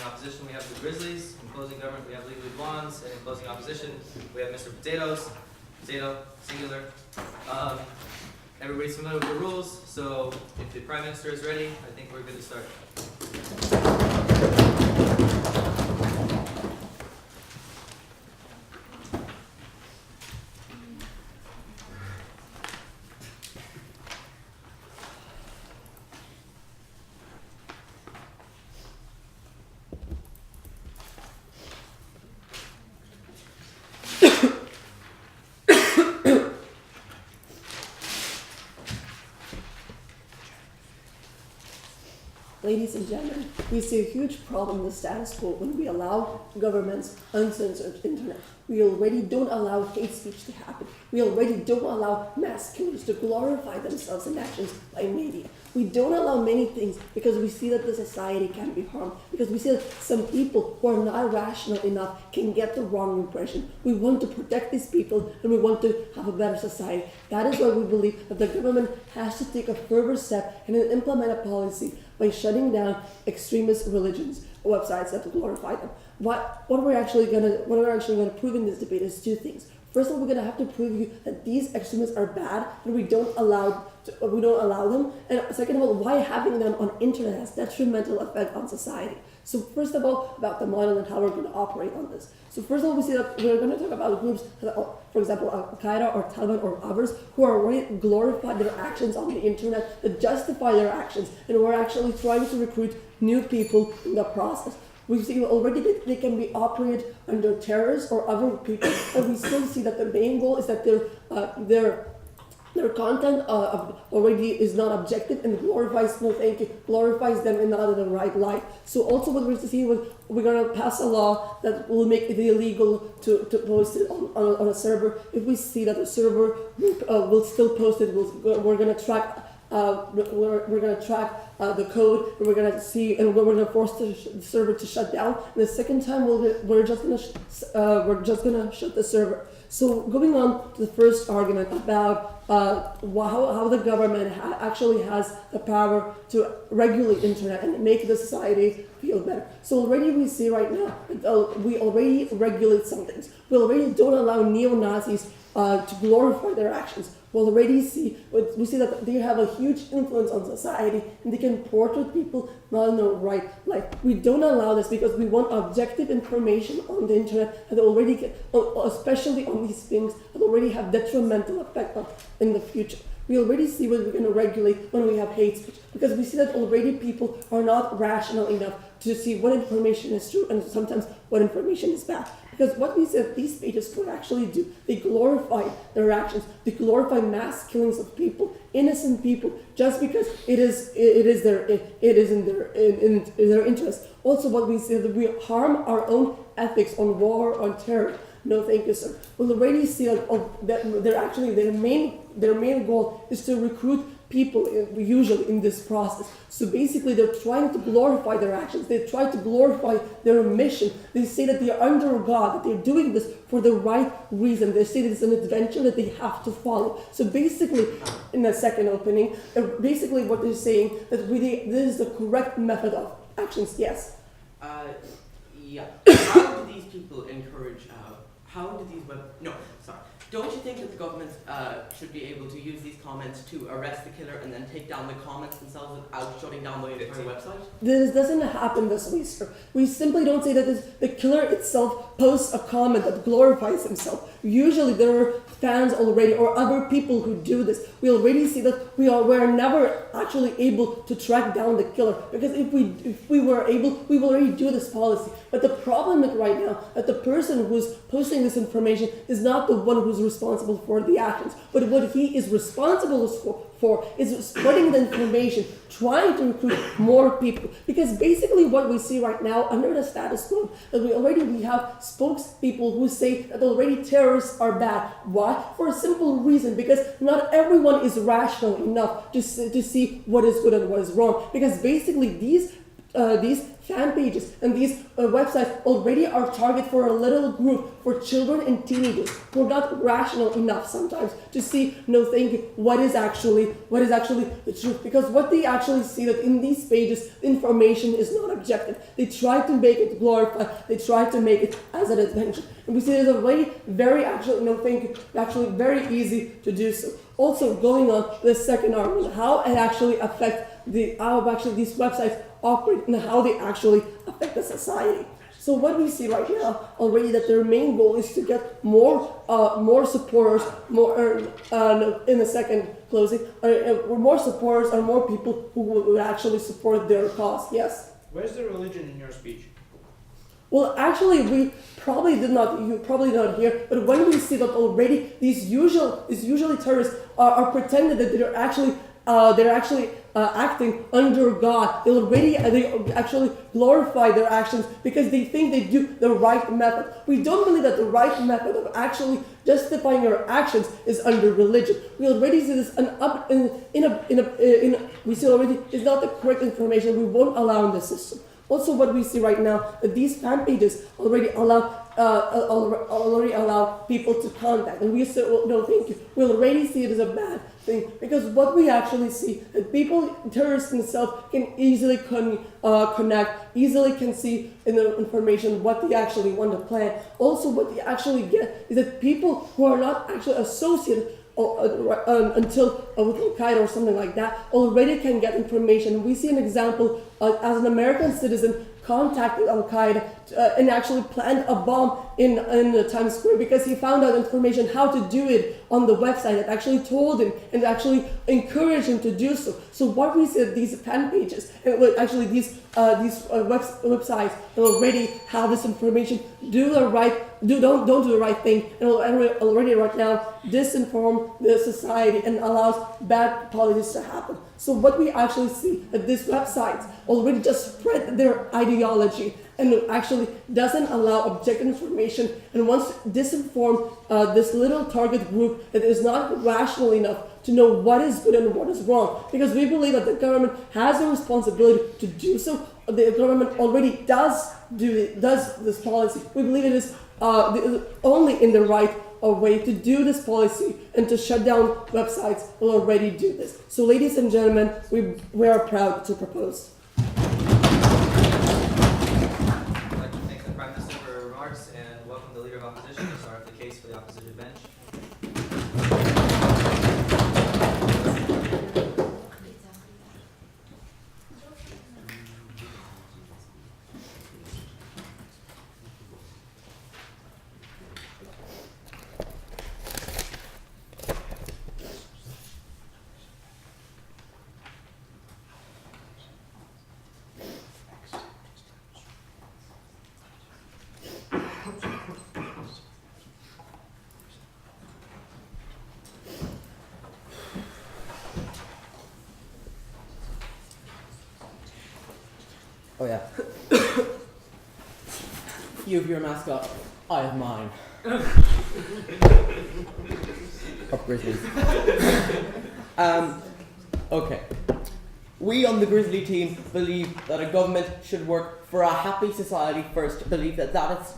In opposition, we have the Grizzlies. In closing government, we have Legally Blondes. And in closing opposition, we have Mr. Potatoes. Potato, singular. Everybody's familiar with the rules, so if the Prime Minister is ready, I think we're good to start. Ladies and gentlemen, we see a huge problem in the status quo when we allow governments uncensored internet. We already don't allow hate speech to happen. We already don't allow mass killers to glorify themselves in actions by media. We don't allow many things because we see that the society can be harmed, because we see that some people who are not rational enough can get the wrong impression. We want to protect these people and we want to have a better society. That is why we believe that the government has to take a further step and implement a policy by shutting down extremist religions websites that glorify them. What we're actually gonna prove in this debate is two things. First of all, we're gonna have to prove you that these extremists are bad and we don't allow them. And second of all, why having them on internet has detrimental effect on society. So first of all, about the model and how we're going to operate on this. So first of all, we see that we're going to talk about groups, for example, Al-Qaeda or Taliban or others, who are already glorified their actions on the internet, that justify their actions, and we're actually trying to recruit new people in the process. We see already that they can be operated under terrorists or other people, and we still see that the main goal is that their content already is not objective and glorifies them in not in the right light. So also what we're seeing was we're going to pass a law that will make it illegal to post it on a server. If we see that the server will still post it, we're going to track the code, and we're going to see, and we're going to force the server to shut down. And the second time, we're just going to shut the server. So going on to the first argument about how the government actually has the power to regulate internet and make the society feel better. So already we see right now that we already regulate some things. We already don't allow neo-Nazis to glorify their actions. We see that they have a huge influence on society and they can portray people not in the right light. We don't allow this because we want objective information on the internet that already, especially on these things that already have detrimental effect in the future. We already see what we're going to regulate when we have hate speech, because we see that already people are not rational enough to see what information is true and sometimes what information is bad. Because what we said these pages could actually do, they glorify their actions, they glorify mass killings of people, innocent people, just because it is in their interest. Also, what we say that we harm our own ethics on war, on terror. No, thank you, sir. We'll already see that their main goal is to recruit people usually in this process. So basically they're trying to glorify their actions. They try to glorify their mission. They say that they are under God, that they're doing this for the right reason. They say that it's an adventure that they have to follow. So basically, in the second opening, basically what they're saying, that this is the correct method of actions. Yes? Yeah. How do these people encourage, Don't you think that the government should be able to use these comments to arrest the killer and then take down the comments themselves without shutting down the entire website? This doesn't happen this way, sir. We simply don't say that the killer itself posts a comment that glorifies himself. Usually there are fans already or other people who do this. We already see that we're never actually able to track down the killer, because if we were able, we will already do this policy. But the problem is right now that the person who's posting this information is not the one who's responsible for the actions, but what he is responsible for is spreading the information, trying to recruit more people. Because basically what we see right now under the status quo, that we have spokespeople who say that already terrorists are bad. Why? For a simple reason, because not everyone is rational enough to see what is good and what is wrong. Because basically these fan pages and these websites already are target for a little group for children and teenagers who are not rational enough sometimes to see, no thinking, what is actually the truth. Because what they actually see that in these pages, the information is not objective. They try to make it glorified. They try to make it as an adventure. And we see there's a way very actually very easy to do so. Also, going on to the second argument, how it actually affects how actually these websites operate and how they actually affect the society. So what we see right now already that their main goal is to get more supporters, in the second closing, more supporters or more people who would actually support their cause. Yes. Where's the religion in your speech? Well, actually, you probably not hear, but when we see that already these usually terrorists are pretending that they're actually acting under God. They actually glorify their actions because they think they do the right method. We don't believe that the right method of actually justifying our actions is under religion. We already see this we see already is not the correct information. We won't allow in the system. Also, what we see right now that these fan pages already allow people to contact, and we don't think we already see it as a bad thing because what we actually see that terrorists themselves can easily connect, easily can see in the information what they actually want to plan. Also, what they actually get is that people who are not actually associated until with Al-Qaeda or something like that already can get information. We see an example as an American citizen contacted Al-Qaeda and actually planned a bomb in Times Square because he found out information how to do it on the website that actually told him and actually encouraged him to do so. So what we see these fan pages and actually these websites already have this information, don't do the right thing, and already right now disinform the society and allows bad policies to happen. So what we actually see that these websites already just spread their ideology and actually doesn't allow objective information and wants to disinform this little target group that is not rational enough to know what is good and what is wrong. Because we believe that the government has a responsibility to do so. The government already does this policy. We believe it is only in the right way to do this policy and to shut down websites will already do this. So ladies and gentlemen, we are proud to propose. I'd like to thank the Prime Minister for her remarks and welcome the Leader of Opposition to start the case for the opposition bench. Oh yeah. You have your mascot, I have mine. Up Grizzlies. Okay. We on the Grizzly team believe that a government should work for a happy society first, believe that that's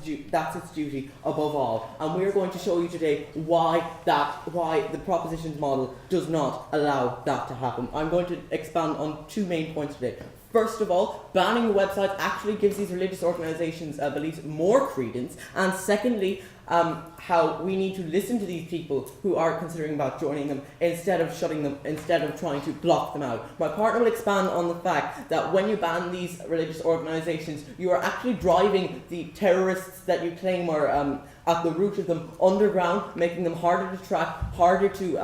its duty above all. And we are going to show you today why the propositions model does not allow that to happen. I'm going to expand on two main points today. First of all, banning the website actually gives these religious organizations' beliefs more credence. And secondly, how we need to listen to these people who are considering about joining them instead of trying to block them out. My partner will expand on the fact that when you ban these religious organizations, you are actually driving the terrorists that you claim are at the root of them underground, making them harder to track, harder to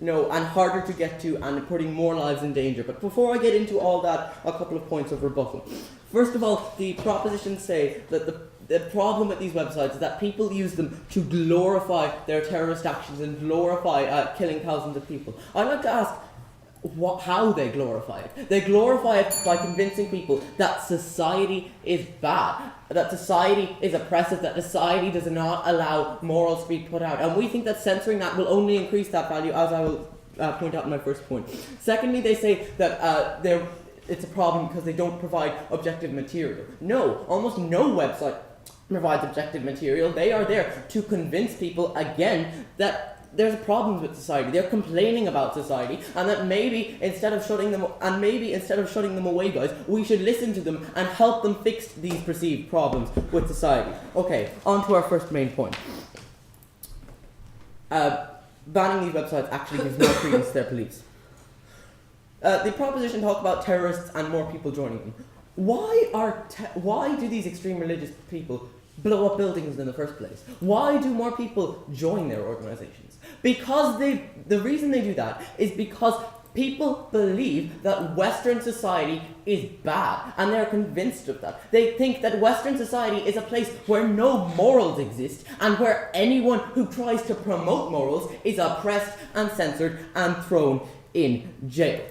and harder to get to, and putting more lives in danger. But before I get into all that, a couple of points of rebuttal. First of all, the propositions say that the problem with these websites is that people use them to glorify their terrorist actions and glorify killing thousands of people. I'd like to ask how they glorify it. They glorify it by convincing people that society is bad, that society is oppressive, that society does not allow morals to be put out. And we think that censoring that will only increase that value, as I will point out in my first point. Secondly, they say that it's a problem because they don't provide objective material. No, almost no website provides objective material. They are there to convince people again that there's problems with society. They're complaining about society, and that maybe instead of shutting them away, guys, we should listen to them and help them fix these perceived problems with society. Okay, on to our first main point. Banning these websites actually gives more credence to their beliefs. The proposition talk about terrorists and more people joining them. Why do these extreme religious people blow up buildings in the first place? Why do more people join their organizations? Because the reason they do that is because people believe that Western society is bad, and they're convinced of that. They think that Western society is a place where no morals exist, and where anyone who tries to promote morals is oppressed and censored and thrown in jail.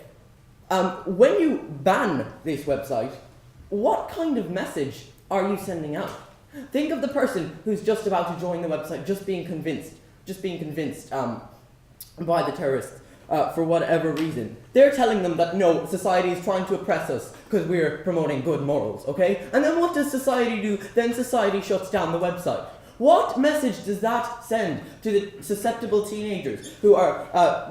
When you ban this website, what kind of message are you sending out? Think of the person who's just about to join the website, just being convinced by the terrorists for whatever reason. They're telling them that no, society is trying to oppress us because we're promoting good morals, okay? And then what does society do? Then society shuts down the website. What message does that send to the susceptible teenagers who are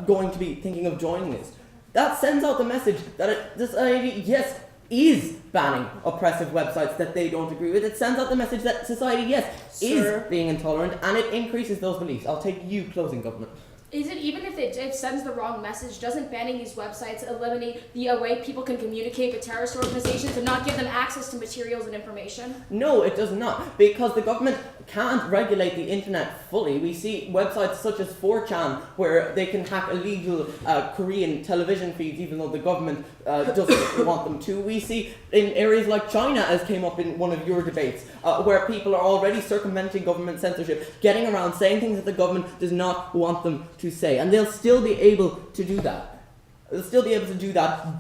going to be thinking of joining this? That sends out the message that society, yes, is banning oppressive websites that they don't agree with. It sends out the message that society, yes, is being intolerant, and it increases those beliefs. I'll take you closing, government. Is it even if it sends the wrong message, doesn't banning these websites eliminate the way people can communicate with terrorist organizations and not give them access to materials and information? No, it does not, because the government can't regulate the internet fully. We see websites such as 4chan where they can hack illegal Korean television feeds even though the government doesn't want them to. We see in areas like China, as came up in one of your debates, where people are already circumventing government censorship, getting around saying things that the government does not want them to say, and they'll still be able to do that.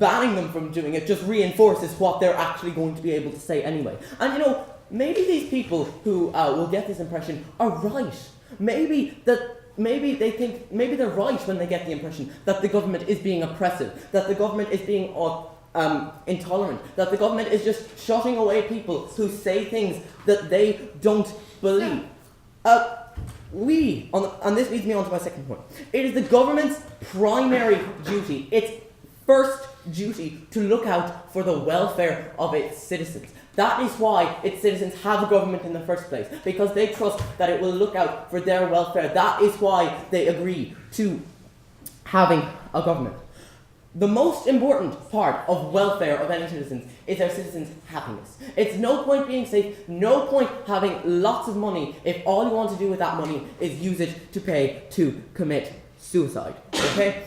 Banning them from doing it just reinforces what they're actually going to be able to say anyway. And you know, maybe these people who will get this impression are right. Maybe they're right when they get the impression that the government is being oppressive, that the government is being intolerant, that the government is just shutting away people who say things that they don't believe. And this leads me on to my second point. It is the government's primary duty, its first duty, to look out for the welfare of its citizens. That is why its citizens have a government in the first place, because they trust that it will look out for their welfare. That is why they agree to having a government. The most important part of welfare of any citizens is their citizens' happiness. It's no point being safe, no point having lots of money if all you want to do with that money is use it to pay to commit suicide. Okay?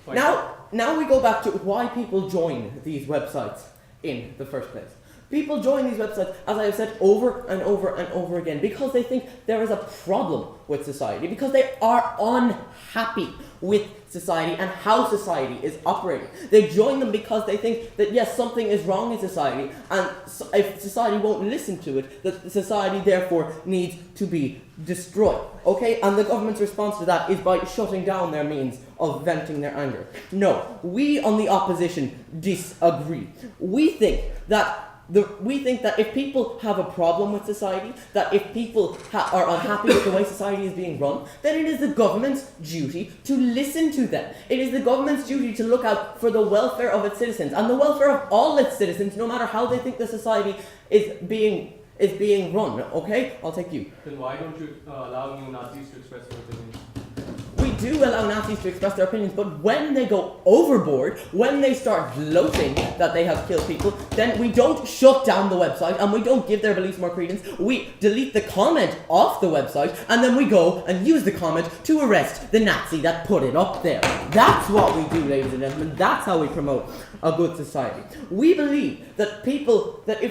Now we go back to why people join these websites in the first place. People join these websites, as I have said over and over and over again, because they think there is a problem with society, because they are unhappy with society and how society is operating. They join them because they think that yes, something is wrong in society, and if society won't listen to it, that society therefore needs to be destroyed. Okay, and the government's response to that is by shutting down their means of venting their anger. No, we on the opposition disagree. We think that if people have a problem with society, that if people are unhappy with the way society is being run, then it is the government's duty to listen to them. It is the government's duty to look out for the welfare of its citizens, and the welfare of all its citizens, no matter how they think the society is being run. Okay? I'll take you. Then why don't you allow neo-Nazis to express their opinions? We do allow Nazis to express their opinions, but when they go overboard, when they start gloating that they have killed people, then we don't shut down the website and we don't give their beliefs more credence. We delete the comment off the website and then we go and use the comment to arrest the Nazi that put it up there. That's what we do, ladies and gentlemen. That's how we promote a good society. We believe that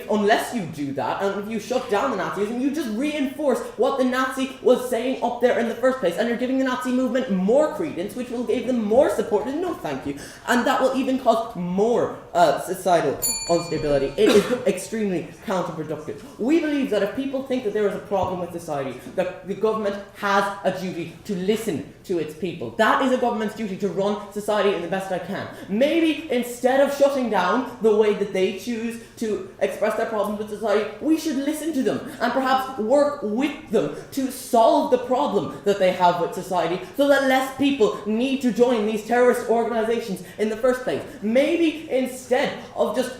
unless you do that, and if you shut down the Nazism, you just reinforce what the Nazi was saying up there in the first place, and you're giving the Nazi movement more credence, which will give them more support. No, thank you. And that will even cause more societal instability. It is extremely counterproductive. We believe that if people think that there is a problem with society, that the government has a duty to listen to its people. That is a government's duty, to run society in the best I can. Maybe instead of shutting down the way that they choose to express their problems with society, we should listen to them and perhaps work with them to solve the problem that they have with society so that less people need to join these terrorist organizations in the first place. Maybe instead of just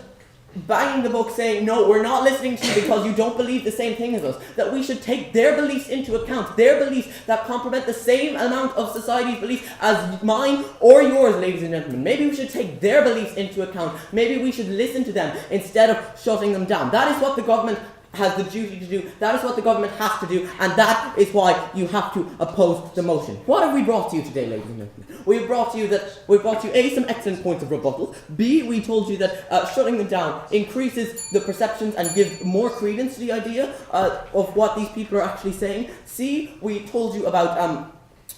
banging the book saying, no, we're not listening to you because you don't believe the same thing as us, that we should take their beliefs into account, their beliefs that complement the same amount of society's beliefs as mine or yours, ladies and gentlemen. Maybe we should take their beliefs into account. Maybe we should listen to them instead of shutting them down. That is what the government has the duty to do. That is what the government has to do, and that is why you have to oppose the motion. What have we brought to you today, ladies and gentlemen? We've brought you A, some excellent points of rebuttal. B, we told you that shutting them down increases the perceptions and gives more credence to the idea of what these people are actually saying. C, we told you about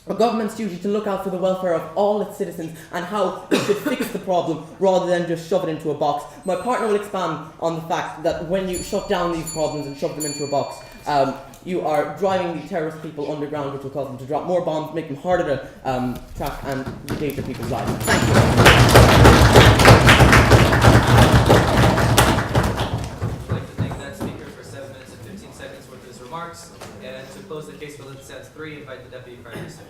a government's duty to look out for the welfare of all its citizens and how we should fix the problem rather than just shove it into a box. My partner will expand on the fact that when you shut down these problems and shove them into a box, you are driving the terrorist people underground, which will cause them to drop more bombs, make them harder to track and endanger people's lives. Thank you. I'd like to thank that speaker for 7 minutes and 15 seconds worth of his remarks. And to close the case for Lithistan 3, invite the Deputy Prime Minister.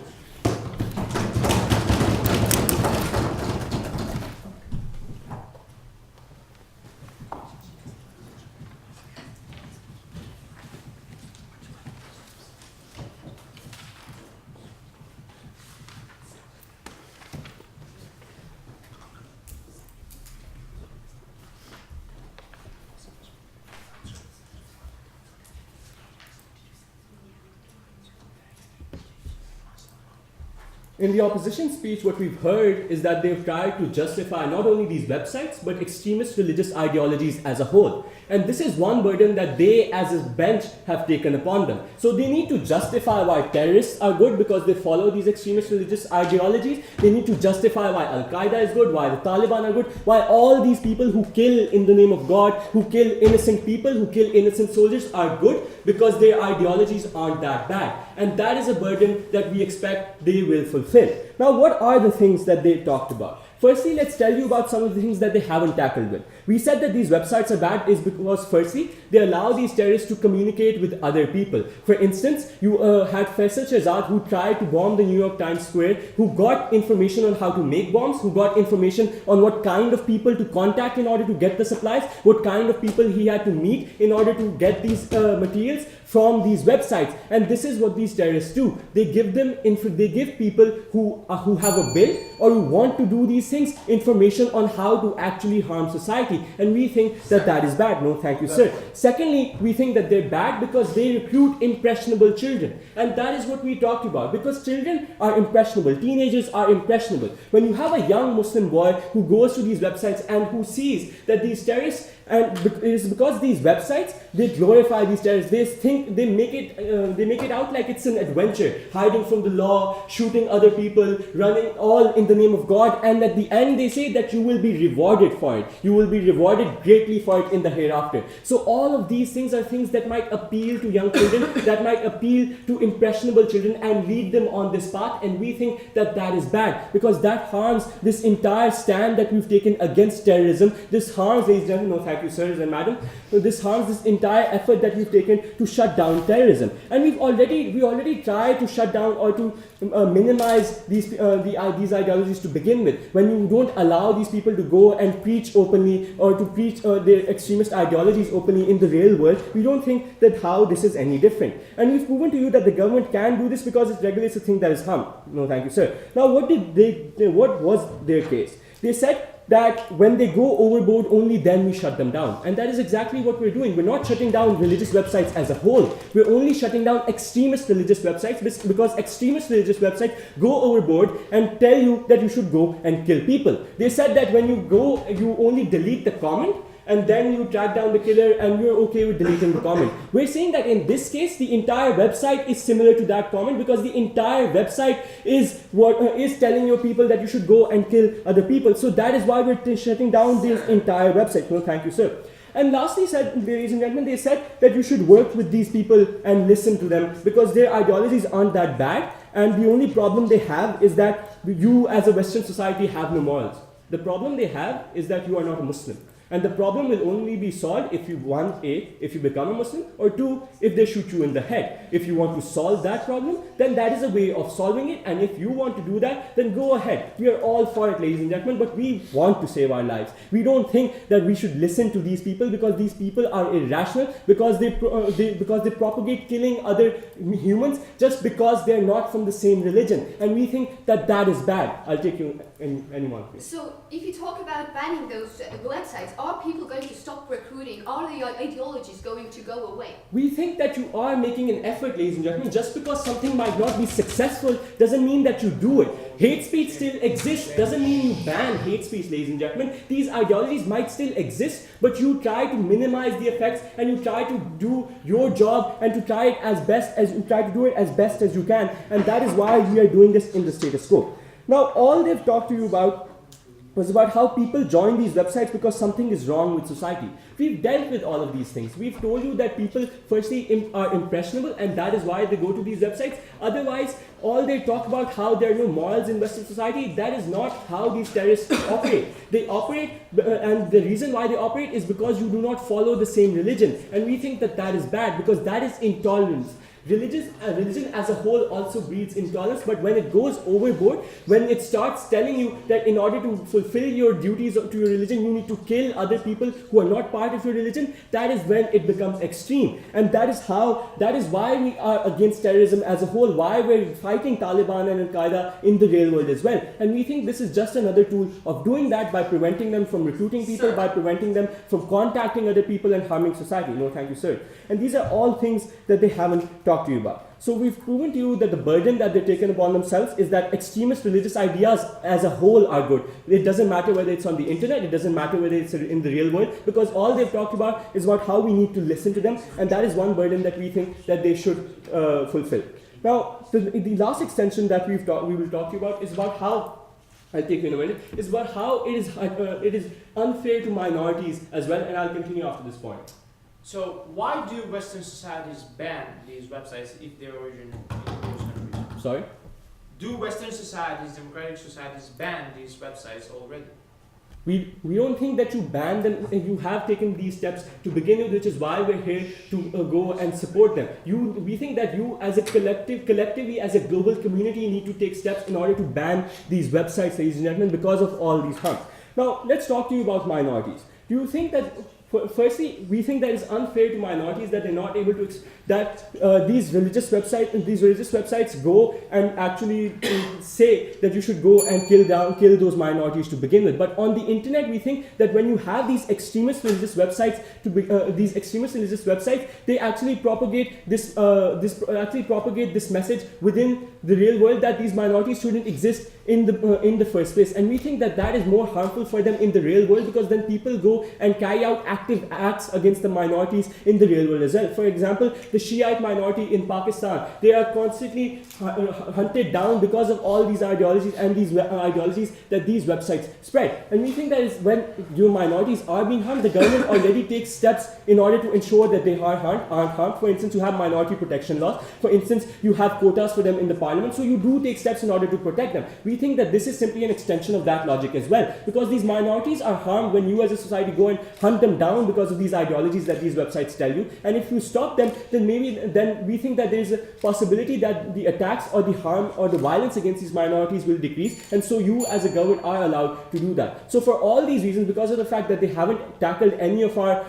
In the opposition speech, what we've heard is that they've tried to justify not only these websites, but extremist religious ideologies as a whole. And this is one burden that they, as a bench, have taken upon them. So they need to justify why terrorists are good because they follow these extremist religious ideologies. They need to justify why Al-Qaeda is good, why the Taliban are good, why all these people who kill in the name of God, who kill innocent people, who kill innocent soldiers are good because their ideologies aren't that bad. And that is a burden that we expect they will fulfill. Now, what are the things that they talked about? Firstly, let's tell you about some of the things that they haven't tackled with. We said that these websites are bad is because, firstly, they allow these terrorists to communicate with other people. For instance, you had Faisal Shahzad who tried to bomb the New York Times Square, who got information on how to make bombs, who got information on what kind of people to contact in order to get the supplies, what kind of people he had to meet in order to get these materials from these websites. And this is what these terrorists do. They give people who have a bill or who want to do these things information on how to actually harm society. And we think that that is bad. No, thank you, sir. Secondly, we think that they're bad because they recruit impressionable children. And that is what we talked about. Because children are impressionable. Teenagers are impressionable. When you have a young Muslim boy who goes to these websites and who sees that these terrorists, and it is because these websites, they glorify these terrorists. They make it out like it's an adventure, hiding from the law, shooting other people, running all in the name of God, and at the end they say that you will be rewarded for it. You will be rewarded greatly for it in the hereafter. So all of these things are things that might appeal to young children, that might appeal to impressionable children and lead them on this path, and we think that that is bad because that harms this entire stand that we've taken against terrorism. This harms, ladies and gentlemen, no, thank you, sirs and madam. So this harms this entire effort that we've taken to shut down terrorism. And we already tried to shut down or to minimize these ideologies to begin with. When you don't allow these people to go and preach openly or to preach their extremist ideologies openly in the real world, we don't think that how this is any different. And we've proven to you that the government can do this because it regulates the thing that is harm. No, thank you, sir. Now, what was their case? They said that when they go overboard, only then we shut them down. And that is exactly what we're doing. We're not shutting down religious websites as a whole. We're only shutting down extremist religious websites because extremist religious websites go overboard and tell you that you should go and kill people. They said that when you go, you only delete the comment, and then you track down the killer and you're okay with deleting the comment. We're saying that in this case, the entire website is similar to that comment because the entire website is what is telling your people that you should go and kill other people. So that is why we're shutting down this entire website. No, thank you, sir. And lastly, ladies and gentlemen, they said that you should work with these people and listen to them because their ideologies aren't that bad. And the only problem they have is that you as a Western society have no morals. The problem they have is that you are not a Muslim. And the problem will only be solved if you, one, A, if you become a Muslim, or two, if they shoot you in the head. If you want to solve that problem, then that is a way of solving it. And if you want to do that, then go ahead. We are all for it, ladies and gentlemen, but we want to save our lives. We don't think that we should listen to these people because these people are irrational, because they propagate killing other humans just because they're not from the same religion. And we think that that is bad. I'll take you, anyone, please. So, if you talk about banning those websites, are people going to stop recruiting? Are the ideologies going to go away? We think that you are making an effort, ladies and gentlemen. Just because something might not be successful doesn't mean that you do it. Hate speech still exists, doesn't mean you ban hate speech, ladies and gentlemen. These ideologies might still exist, but you try to minimize the effects and you try to do your job and to try it as best as you try to do it as best as you can. And that is why we are doing this in the status quo. Now, all they've talked to you about was about how people join these websites because something is wrong with society. We've dealt with all of these things. We've told you that people firstly are impressionable and that is why they go to these websites. Otherwise, all they talk about how there are no morals in Western society, that is not how these terrorists operate. They operate, and the reason why they operate is because you do not follow the same religion. And we think that that is bad because that is intolerance. Religion as a whole also breeds intolerance, but when it goes overboard, when it starts telling you that in order to fulfill your duties to your religion, you need to kill other people who are not part of your religion, that is when it becomes extreme. And that is why we are against terrorism as a whole, why we're fighting Taliban and Al-Qaeda in the real world as well. And we think this is just another tool of doing that by preventing them from recruiting people, by preventing them from contacting other people and harming society. No, thank you, sir. And these are all things that they haven't talked to you about. So we've proven to you that the burden that they've taken upon themselves is that extremist religious ideas as a whole are good. It doesn't matter whether it's on the internet, it doesn't matter whether it's in the real world, because all they've talked about is about how we need to listen to them, and that is one burden that we think that they should fulfill. Now, the last extension that we will talk to you about is about how, I'll take you in a minute, is about how it is unfair to minorities as well, and I'll continue after this point. So why do Western societies ban these websites if they origin in those countries? Sorry? Do Western societies, democratic societies, ban these websites already? We don't think that you ban them. You have taken these steps to begin with, which is why we're here to go and support them. We think that you as a collectively as a global community need to take steps in order to ban these websites, ladies and gentlemen, because of all these harms. Now, let's talk to you about minorities. Do you think that firstly, we think that it's unfair to minorities that they're not able to, these religious websites go and actually say that you should go and kill those minorities to begin with. But on the internet, we think that when you have these extremist religious websites, they actually propagate this message within the real world that these minorities shouldn't exist in the first place. And we think that that is more harmful for them in the real world, because then people go and carry out active acts against the minorities in the real world as well. For example, the Shiite minority in Pakistan, they are constantly hunted down because of all these ideologies and these ideologies that these websites spread. And we think that is when your minorities are being harmed, the government already takes steps in order to ensure that they aren't harmed. For instance, you have minority protection laws. For instance, you have quotas for them in the parliament. So you do take steps in order to protect them. We think that this is simply an extension of that logic as well, because these minorities are harmed when you as a society go and hunt them down because of these ideologies that these websites tell you. And if you stop them, then we think that there is a possibility that the attacks or the harm or the violence against these minorities will decrease, and so you as a government are allowed to do that. So for all these reasons, because of the fact that they haven't tackled any of our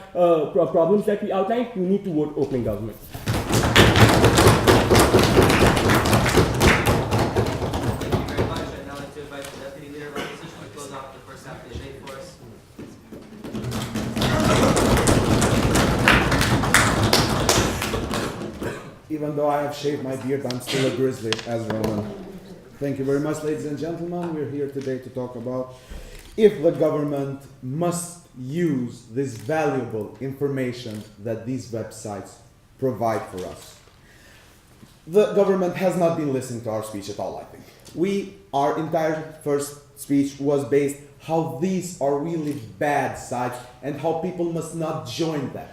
problems that we outlined, you need to vote opening government. Even though I have shaved my beard, I'm still a grizzly, as Roman. Thank you very much, ladies and gentlemen. We're here today to talk about if the government must use this valuable information that these websites provide for us. The government has not been listening to our speech at all, I think. Our entire first speech was based how these are really bad sites and how people must not join them.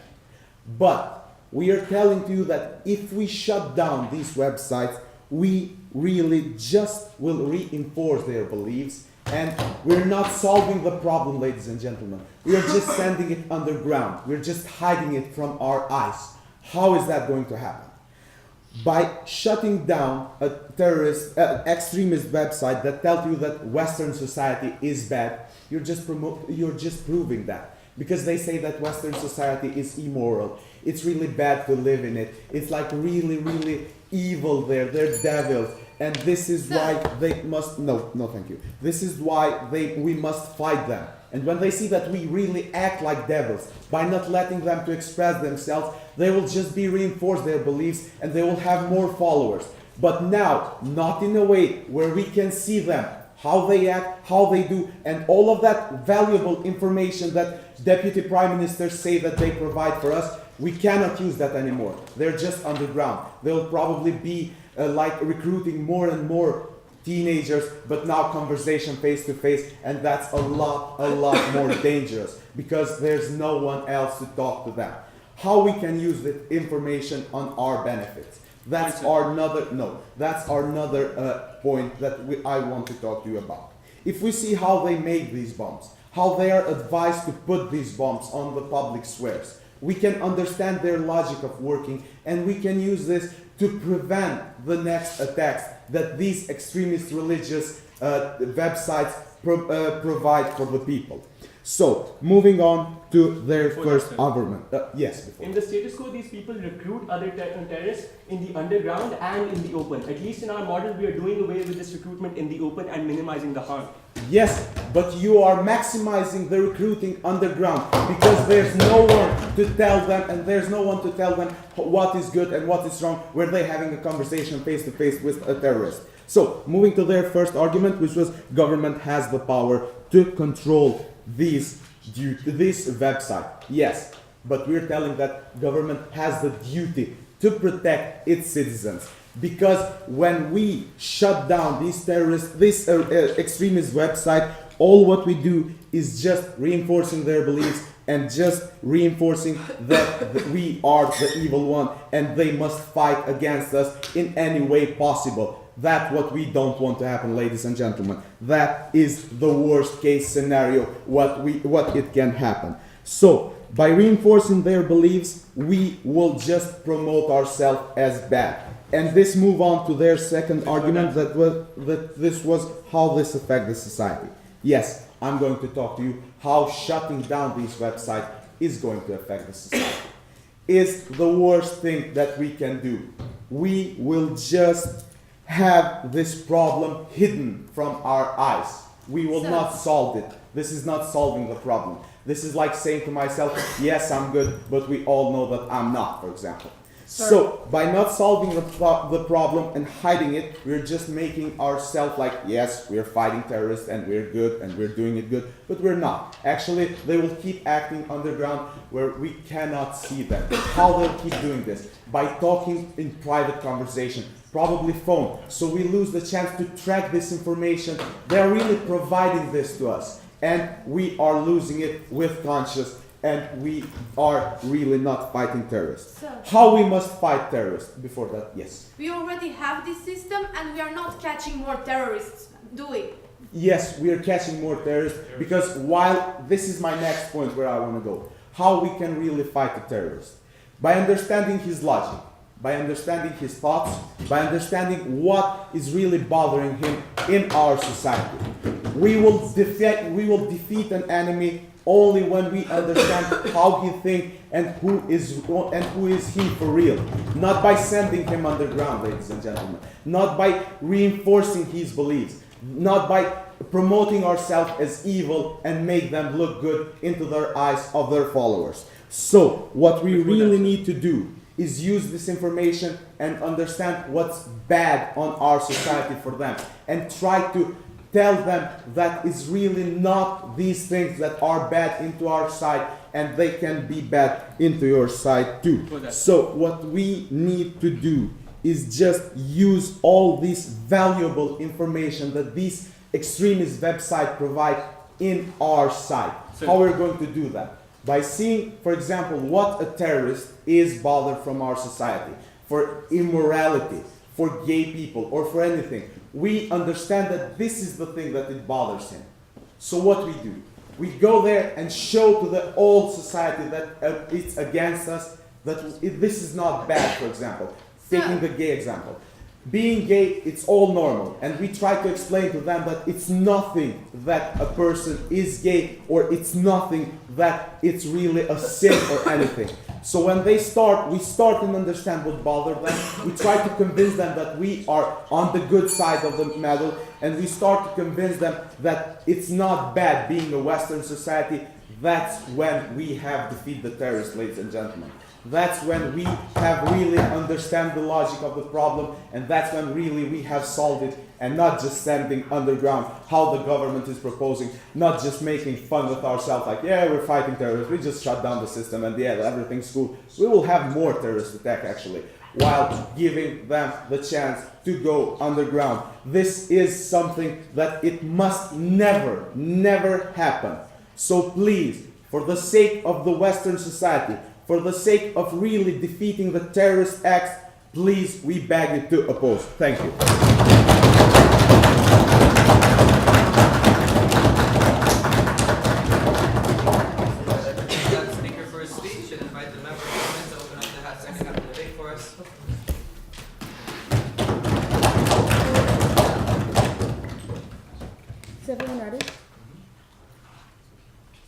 But we are telling to you that if we shut down these websites, we really just will reinforce their beliefs, and we're not solving the problem, ladies and gentlemen. We are just sending it underground. We're just hiding it from our eyes. How is that going to happen? By shutting down a terrorist, extremist website that tells you that Western society is bad, you're just proving that. Because they say that Western society is immoral. It's really bad to live in it. It's like really, really evil there. They're devils. And this is why they must, no, thank you. This is why we must fight them. And when they see that we really act like devils, by not letting them to express themselves, they will just be reinforced their beliefs and they will have more followers. But now, not in a way where we can see them, how they act, how they do, and all of that valuable information that Deputy Prime Ministers say that they provide for us, we cannot use that anymore. They're just underground. They'll probably be like recruiting more and more teenagers, but now conversation face to face, and that's a lot more dangerous because there's no one else to talk to them. How we can use the information on our benefits. That's another point that I want to talk to you about. If we see how they make these bombs, how they are advised to put these bombs on the public squares, we can understand their logic of working, and we can use this to prevent the next attacks that these extremist religious websites provide for the people. So, moving on to their first argument. Yes, before. In the status quo, these people recruit other terrorists in the underground and in the open. At least in our model, we are doing away with this recruitment in the open and minimizing the harm. Yes, but you are maximizing the recruiting underground because there's no one to tell them, and there's no one to tell them what is good and what is wrong, where they're having a conversation face to face with a terrorist. So, moving to their first argument, which was government has the power to control this website. Yes, but we're telling that government has the duty to protect its citizens. Because when we shut down these terrorists, this extremist website, all what we do is just reinforcing their beliefs and just reinforcing that we are the evil one and they must fight against us in any way possible. That's what we don't want to happen, ladies and gentlemen. That is the worst case scenario, what it can happen. So, by reinforcing their beliefs, we will just promote ourselves as bad. And this move on to their second argument that this was how this affects the society. Yes, I'm going to talk to you how shutting down this website is going to affect the society. Is the worst thing that we can do. We will just have this problem hidden from our eyes. We will not solve it. This is not solving the problem. This is like saying to myself, yes, I'm good, but we all know that I'm not, for example. So, by not solving the problem and hiding it, we're just making ourselves like, yes, we're fighting terrorists and we're good and we're doing it good, but we're not. Actually, they will keep acting underground where we cannot see them. How they'll keep doing this? By talking in private conversation, probably phone. So we lose the chance to track this information. They're really providing this to us, and we are losing it with conscience. And we are really not fighting terrorists. So, how we must fight terrorists? Before that, yes. we already have this system and we are not catching more terrorists, do we? Yes, we are catching more terrorists because while this is my next point where I want to go. How we can really fight a terrorist? By understanding his logic, by understanding his thoughts, by understanding what is really bothering him in our society. We will defeat an enemy only when we understand how he thinks and who is he for real. Not by sending him underground, ladies and gentlemen. Not by reinforcing his beliefs. Not by promoting ourselves as evil and make them look good into their eyes of their followers. So, what we really need to do is use this information and understand what's bad on our society for them. And try to tell them that it's really not these things that are bad into our side and they can be bad into your side too. So what we need to do is just use all this valuable information that these extremist websites provide in our side. How we're going to do that? By seeing, for example, what a terrorist is bothered from our society. For immorality, for gay people or for anything. We understand that this is the thing that it bothers him. So what we do? We go there and show to the whole society that it's against us, that this is not bad, for example. Taking the gay example. Being gay, it's all normal. And we try to explain to them that it's nothing that a person is gay, or it's nothing that it's really a sin or anything. So when they start, we start and understand what bothers them. We try to convince them that we are on the good side of the medal, and we start to convince them that it's not bad being a Western society. That's when we have defeated the terrorists, ladies and gentlemen. That's when we have really understand the logic of the problem, and that's when really we have solved it, and not just standing underground how the government is proposing, not just making fun with ourselves like, yeah, we're fighting terrorists, we just shut down the system and yeah, everything's cool. We will have more terrorist attack actually, while giving them the chance to go underground. This is something that it must never, never happen. So please, for the sake of the Western society, for the sake of really defeating the terrorist acts, please, we beg you to oppose. Thank you. That speaker for his speech and invite the member of parliament to open up the second half of the debate for us. Is everyone ready?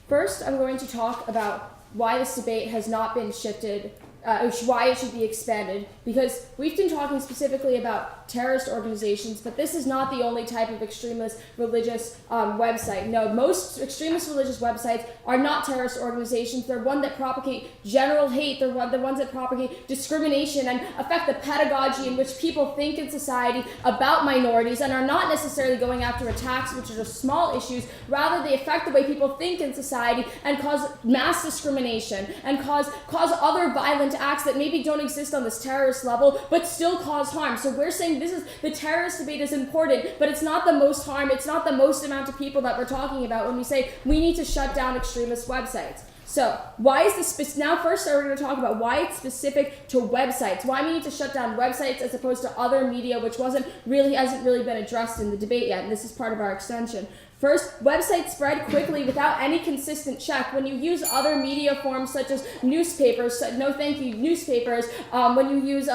First, I'm going to talk about why this debate has not been shifted, why it should be expanded, because we've been talking specifically about terrorist organizations, but this is not the only type of extremist religious website. No, most extremist religious websites are not terrorist organizations. They're ones that propagate general hate. They're the ones that propagate discrimination and affect the pedagogy in which people think in society about minorities, and are not necessarily going after attacks, which are just small issues. Rather, they affect the way people think in society and cause mass discrimination and cause other violent acts that maybe don't exist on this terrorist level, but still cause harm. So we're saying the terrorist debate is important, but it's not the most harm, it's not the most amount of people that we're talking about when we say we need to shut down extremist websites. So why is this now first we're going to talk about why it's specific to websites, why we need to shut down websites as opposed to other media, which hasn't really been addressed in the debate yet, and this is part of our extension. First, websites spread quickly without any consistent check. When you use other media forms such as newspapers, newspapers, when you use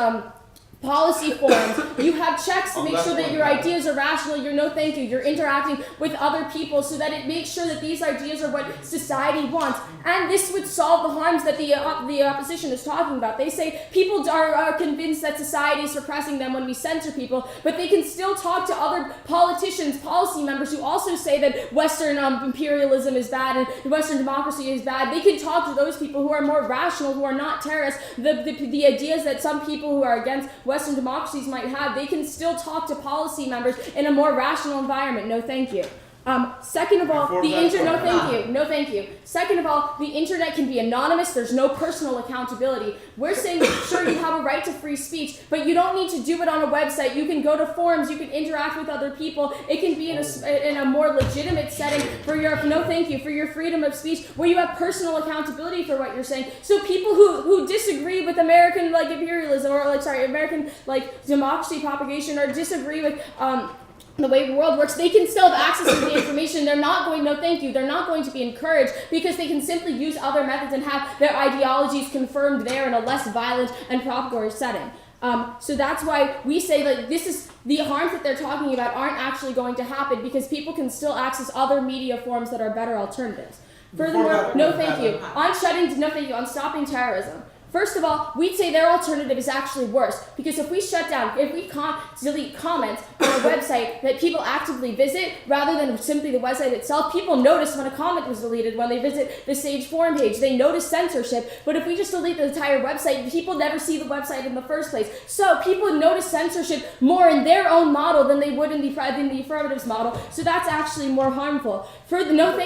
policy forums, you have checks to make sure that your ideas are rational, you're interacting with other people so that it makes sure that these ideas are what society wants. And this would solve the harms that the opposition is talking about. They say people are convinced that society is suppressing them when we censor people, but they can still talk to other politicians, policy members who also say that Western imperialism is bad and Western democracy is bad. They can talk to those people who are more rational, who are not terrorists. The ideas that some people who are against Western democracies might have, they can still talk to policy members in a more rational environment. No, thank you. Second of all, No, thank you. Second of all, the internet can be anonymous. There's no personal accountability. We're saying, sure, you have a right to free speech, but you don't need to do it on a website. You can go to forums. You can interact with other people. It can be in a more legitimate setting for your freedom of speech, where you have personal accountability for what you're saying. So people who disagree with American imperialism or American democracy propagation, or disagree with the way the world works, they can still have access to the information. They're not going to be encouraged, because they can simply use other methods and have their ideologies confirmed there in a less violent and propagatory setting. So that's why we say that the harms that they're talking about aren't actually going to happen, because people can still access other media forms that are better alternatives. Furthermore, on stopping terrorism. First of all, we'd say their alternative is actually worse, because if we delete comments on a website that people actively visit, rather than simply the website itself, people notice when a comment was deleted. When they visit the Sage forum page, they notice censorship. But if we just delete the entire website, people never see the website in the first place. So people notice censorship more in their own model than they would in the affirmatives model. So that's actually more harmful. Furthermore,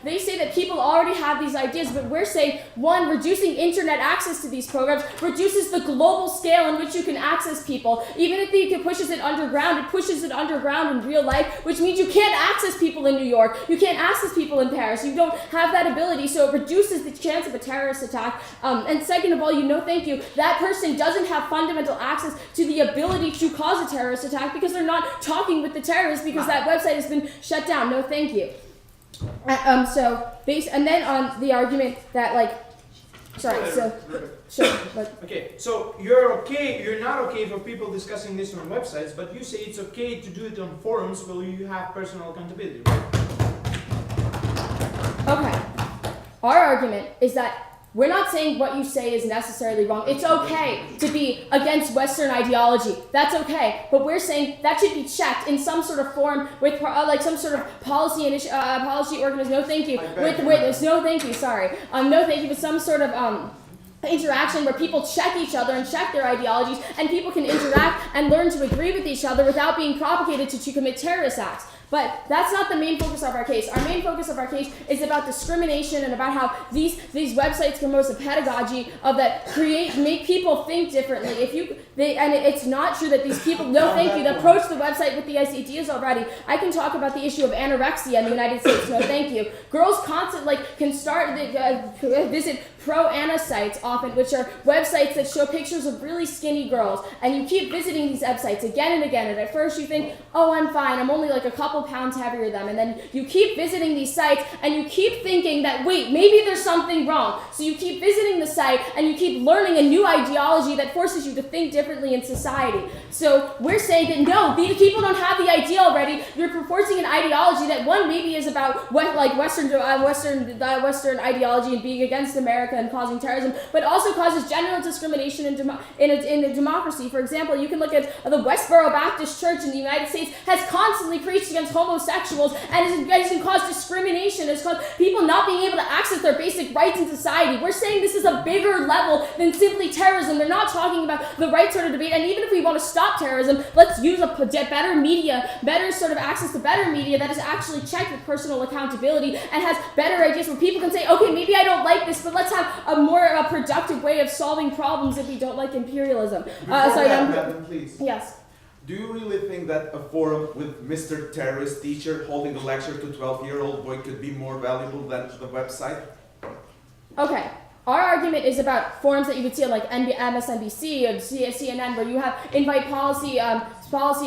they say that people already have these ideas, but we're saying, one, reduce reducing internet access to these programs reduces the global scale in which you can access people. Even if it pushes it underground in real life, which means you can't access people in New York, you can't access people in Paris, you don't have that ability, so it reduces the chance of a terrorist attack. And second of all, no thank you, that person doesn't have fundamental access to the ability to cause a terrorist attack because they're not talking with the terrorists because that website has been shut down. No thank you. And then on the argument that Okay, so you're not okay for people discussing this on websites, but you say it's okay to do it on forums where you have personal accountability, right? Okay. Our argument is that we're not saying what you say is necessarily wrong. It's okay to be against Western ideology. That's okay. But we're saying that should be checked in some sort of forum with some sort of policy organization. No thank you. No thank you. Sorry. No thank you. With some sort of interaction where people check each other and check their ideologies, and people can interact and learn to agree with each other without being propagated to commit terrorist acts. But that's not the main focus of our case. Our main focus of our case is about discrimination and about how these websites promote a pedagogy of that make people think differently. It's not true that these people approach the website with the ideas already. I can talk about the issue of anorexia in the United States. No, thank you. Girls constantly can visit pro-ana sites often, which are websites that show pictures of really skinny girls, and you keep visiting these websites again and again, and at first you think, oh, I'm fine, I'm only like a couple pounds heavier than them, and then you keep visiting these sites, and you keep thinking that, wait, maybe there's something wrong, so you keep visiting the site, and you keep learning a new ideology that forces you to think differently in society. So we're saying that no, these people don't have the idea already. You're proposing an ideology that maybe is about Western ideology and being against America and causing terrorism, but also causes general discrimination in a democracy. For example, you can look at the Westboro Baptist Church in the United States has constantly preached against homosexuals and has caused discrimination, has caused people not being able to access their basic rights in society. We're saying this is a bigger level than simply terrorism. They're not talking about the right sort of debate, and even if we want to stop terrorism, let's use better media, better sort of access to better media that is actually checked with personal accountability and has better ideas where people can say, okay, maybe I don't like this, but let's have a more productive way of solving problems if we don't like imperialism. Please. Yes. Do you really think that a forum with Mr. Terrorist Teacher holding a lecture to a 12-year-old boy could be more valuable than the website? Okay. Our argument is about forums that you would see on like MSNBC or CNN, where you invite policy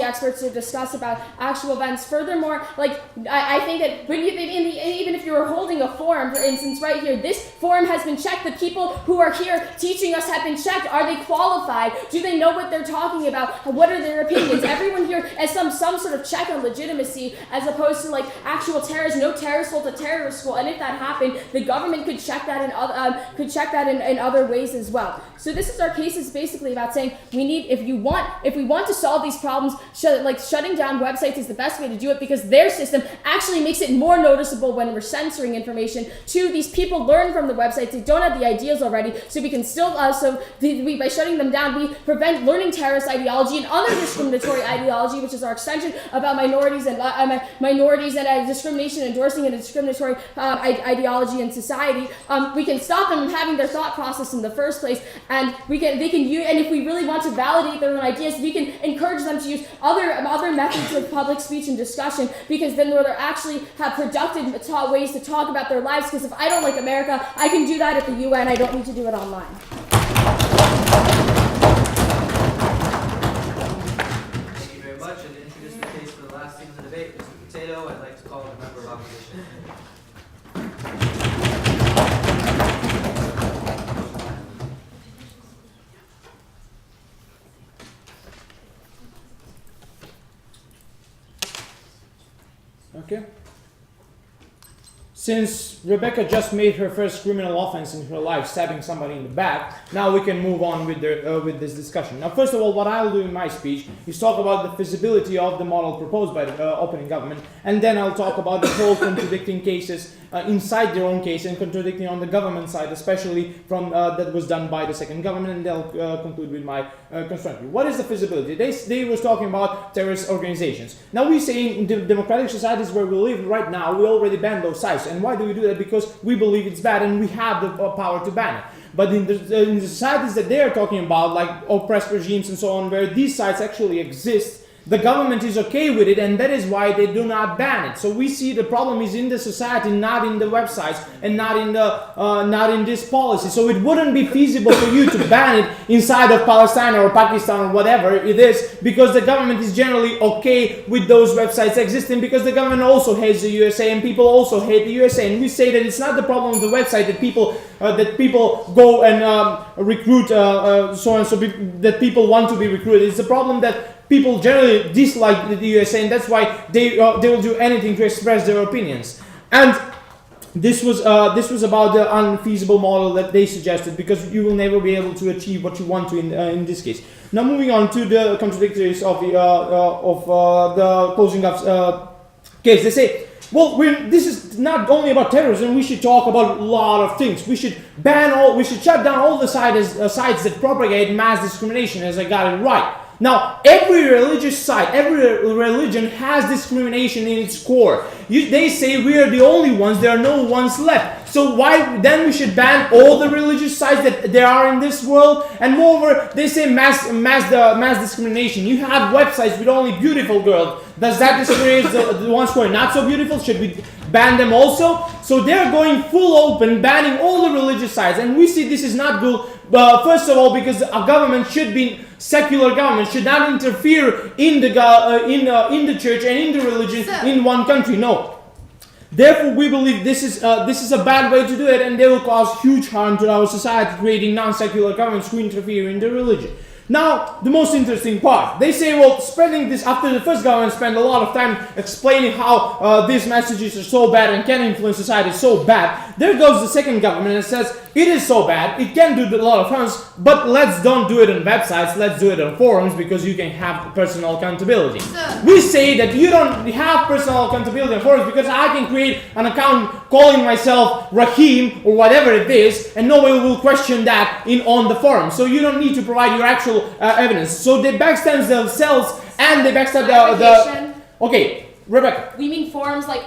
experts to discuss about actual events. Furthermore, I think that even if you were holding a forum, for instance, right here, this forum has been checked. The people who are here teaching us have been checked. Are they qualified? Do they know what they're talking about? What are their opinions? Everyone here has some sort of check on legitimacy, as opposed to actual terrorists. No terrorist holds a terrorist school, and if that happened, the government could check that in other ways as well. So this is our case is basically about saying if we want to solve these problems, shutting down websites is the best way to do it, because their system actually makes it more noticeable when we're censoring information. Two, these people learn from the websites. They don't have the ideas already, so we can still by shutting them down, we prevent learning terrorist ideology and other discriminatory ideology, which is our extension about minorities and discrimination, endorsing a discriminatory ideology in society. We can stop them from having their thought process in the first place, and if we really want to validate their own ideas, we can encourage them to use other methods of public speech and discussion, because then they'll actually have productive ways to talk about their lives. Because if I don't like America, I can do that at the UN. I don't need to do it online. Thank you very much. And to introduce the case for the last team in the debate, Mr. Potato, I'd like to call on a member of opposition. Okay. Since Rebecca just made her first criminal offense in her life, stabbing somebody in the back, now we can move on with this discussion. Now, first of all, what I'll do in my speech is talk about the feasibility of the model proposed by the opening government, and then I'll talk about the whole contradicting cases inside their own case and contradicting on the government side, especially from that was done by the second government, and they'll conclude with my construction. What is the feasibility? They was talking about terrorist organizations. Now we say in the democratic societies where we live right now, we already ban those sites. And why do we do that? Because we believe it's bad and we have the power to ban it. But in the societies that they are talking about, like oppressed regimes and so on, where these sites actually exist, the government is okay with it, and that is why they do not ban it. So we see the problem is in the society, not in the websites, and not in this policy. So it wouldn't be feasible for you to ban it inside of Palestine or Pakistan or whatever it is, because the government is generally okay with those websites existing, because the government also hates the USA and people also hate the USA. And we say that it's not the problem of the website that people go and recruit that people want to be recruited. It's the problem that people generally dislike the USA, and that's why they will do anything to express their opinions. And this was about the unfeasible model that they suggested, because you will never be able to achieve what you want to in this case. Now moving on to the contradictories of the closing up case, they say, well, this is not only about terrorism. We should talk about a lot of things. We should shut down all the sites that propagate mass discrimination. As I got it right. Now, every religious site, every religion has discrimination in its core. They say we are the only ones, there are no ones left. So why then we should ban all the religious sites that there are in this world? And moreover, they say mass discrimination. You have websites with only beautiful girls. Does that discriminate the ones who are not so beautiful? Should we ban them also? So they're going full open, banning all the religious sites. And we see this is not good. First of all, because a government should be secular government should not interfere in the church and in the religion in one country. No. Therefore, we believe this is a bad way to do it, and they will cause huge harm to our society, creating non-secular governments who interfere in the religion. Now, the most interesting part. They say, well, spreading this, after the first government spent a lot of time explaining how these messages are so bad and can influence society so bad, there goes the second government and says, it is so bad, it can do a lot of harms, but let's don't do it on websites, let's do it on forums, because you can have personal accountability. We say that you don't have personal accountability on forums because I can create an account calling myself Rahim or whatever it is, and nobody will question that on the forum. So you don't need to provide your actual evidence. So they backstab themselves and they backstab the. Okay, Rebecca. We mean forums like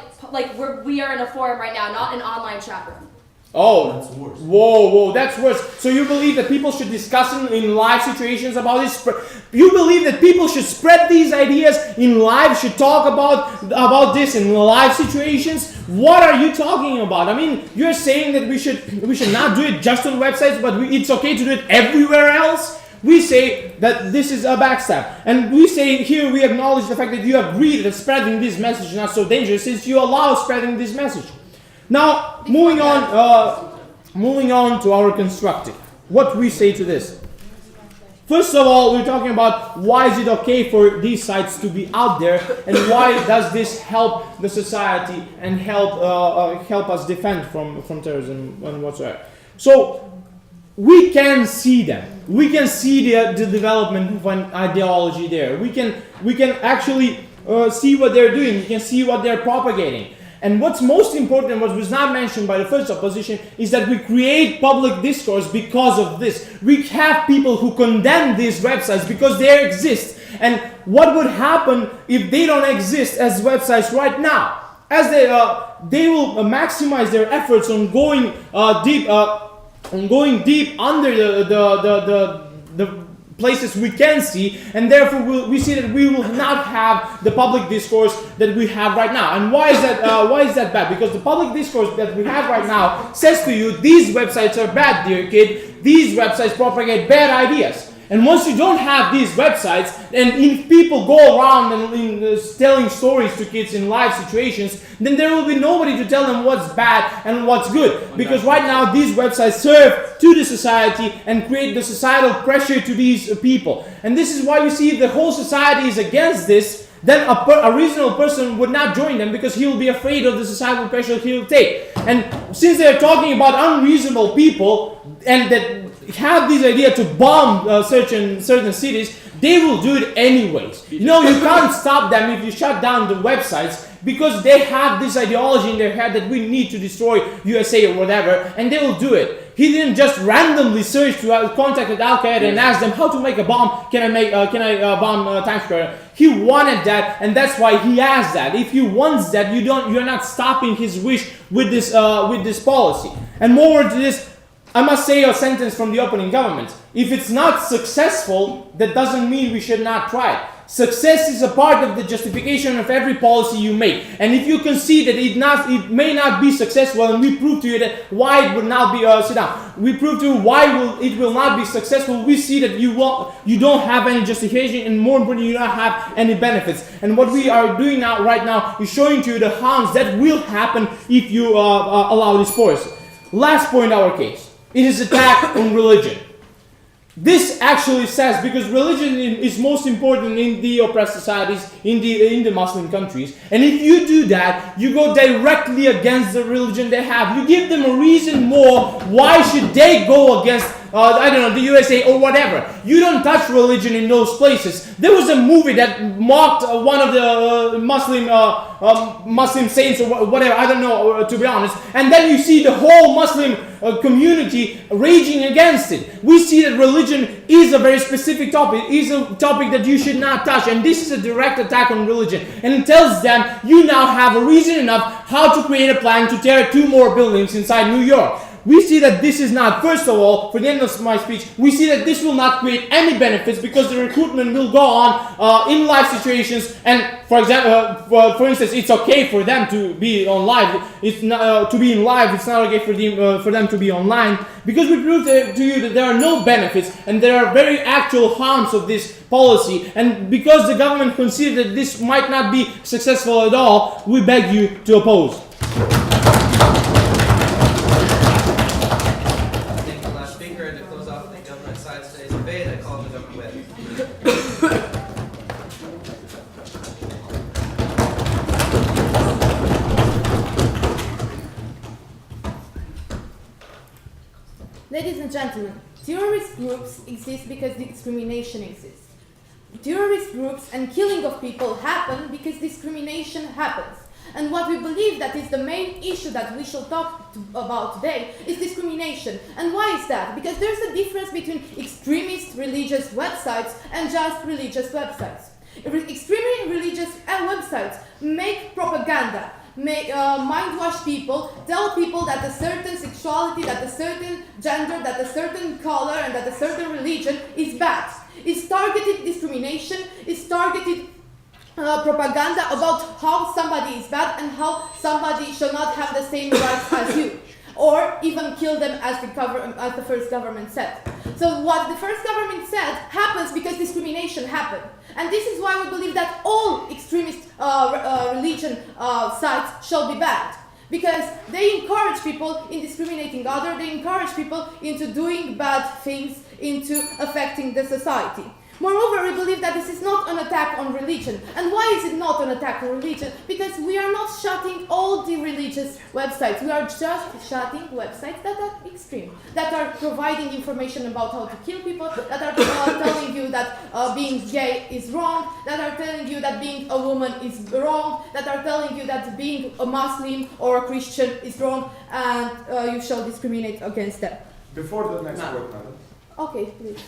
we are in a forum right now, not an online chat room. Oh, that's worse. Whoa, that's worse. So you believe that people should discuss in live situations about this? You believe that people should spread these ideas in live, should talk about this in live situations? What are you talking about? I mean, you're saying that we should not do it just on websites, but it's okay to do it everywhere else? We say that this is a backstab. And we say here, we acknowledge the fact that you agree that spreading this message is not so dangerous since you allow spreading this message. Now, moving on to our constructive. What we say to this. First of all, we're talking about why is it okay for these sites to be out there, and why does this help the society and help us defend from terrorism and whatsoever. So, we can see them. We can see the development of an ideology there. We can actually see what they're doing. We can see what they're propagating. And what's most important, what was not mentioned by the first opposition, is that we create public discourse because of this. We have people who condemn these websites because they exist. And what would happen if they don't exist as websites right now? As they will maximize their efforts on going deep under the places we can see, and therefore we see that we will not have the public discourse that we have right now. And why is that bad? Because the public discourse that we have right now says to you, these websites are bad, dear kid. These websites propagate bad ideas. And once you don't have these websites, and if people go around and telling stories to kids in live situations, then there will be nobody to tell them what's bad and what's good. Because right now these websites serve to the society and create the societal pressure to these people. And this is why we see if the whole society is against this, then a reasonable person would not join them because he will be afraid of the societal pressure he will take. And since they're talking about unreasonable people and that have this idea to bomb certain cities, they will do it anyways. You know, you can't stop them if you shut down the websites because they have this ideology in their head that we need to destroy USA or whatever, and they will do it. He didn't just randomly search to contact Al-Qaeda and ask them how to make a bomb. Can I bomb Times Square? He wanted that, and that's why he asked that. If he wants that, you're not stopping his wish with this policy. And moreover to this, I must say a sentence from the opening government. If it's not successful, that doesn't mean we should not try it. Success is a part of the justification of every policy you make. And if you concede that it may not be successful, and we prove to you that why it would not be, sit down. We prove to you why it will not be successful. We see that you don't have any justification, and more importantly, you don't have any benefits. And what we are doing right now is showing to you the harms that will happen if you allow this policy. Last point in our case. It is attack on religion. This actually says, because religion is most important in the oppressed societies, in the Muslim countries, and if you do that, you go directly against the religion they have. You give them a reason more why should they go against I don't know, the USA or whatever. You don't touch religion in those places. There was a movie that mocked one of the Muslim saints or whatever, I don't know, to be honest. And then you see the whole Muslim community raging against it. We see that religion is a very specific topic, is a topic that you should not touch. And this is a direct attack on religion. And it tells them, you now have a reason enough how to create a plan to tear 2 more buildings inside New York. We see that this is not, first of all, for the end of my speech, we see that this will not create any benefits because the recruitment will go on in live situations. And for example, for instance, it's okay for them to be on live. It's not to be in live. It's not okay for them to be online, because we prove to you that there are no benefits and there are very actual harms of this policy. And because the government considers that this might not be successful at all, we beg you to oppose. Ladies and gentlemen, terrorist groups exist because discrimination exists. Terrorist groups and killing of people happen because discrimination happens. And what we believe that is the main issue that we shall talk about today is discrimination. And why is that? Because there's a difference between extremist religious websites and just religious websites. Extremely religious websites make propaganda, mind-wash people, tell people that a certain sexuality, that a certain gender, that a certain color, and that a certain religion is bad. It's targeted discrimination, it's targeted propaganda about how somebody is bad and how somebody should not have the same rights as you, or even kill them as the first government said. So what the first government said happens because discrimination happened. And this is why we believe that all extremist religion sites shall be banned. Because they encourage people in discriminating others, they encourage people into doing bad things, into affecting the society. Moreover, we believe that this is not an attack on religion. And why is it not an attack on religion? Because we are not shutting all the religious websites. We are just shutting websites that are extreme, that are providing information about how to kill people, that are telling you that being gay is wrong, that are telling you that being a woman is wrong, that are telling you that being a Muslim or a Christian is wrong, and you shall discriminate against them. Before the next word, madam. Okay, please.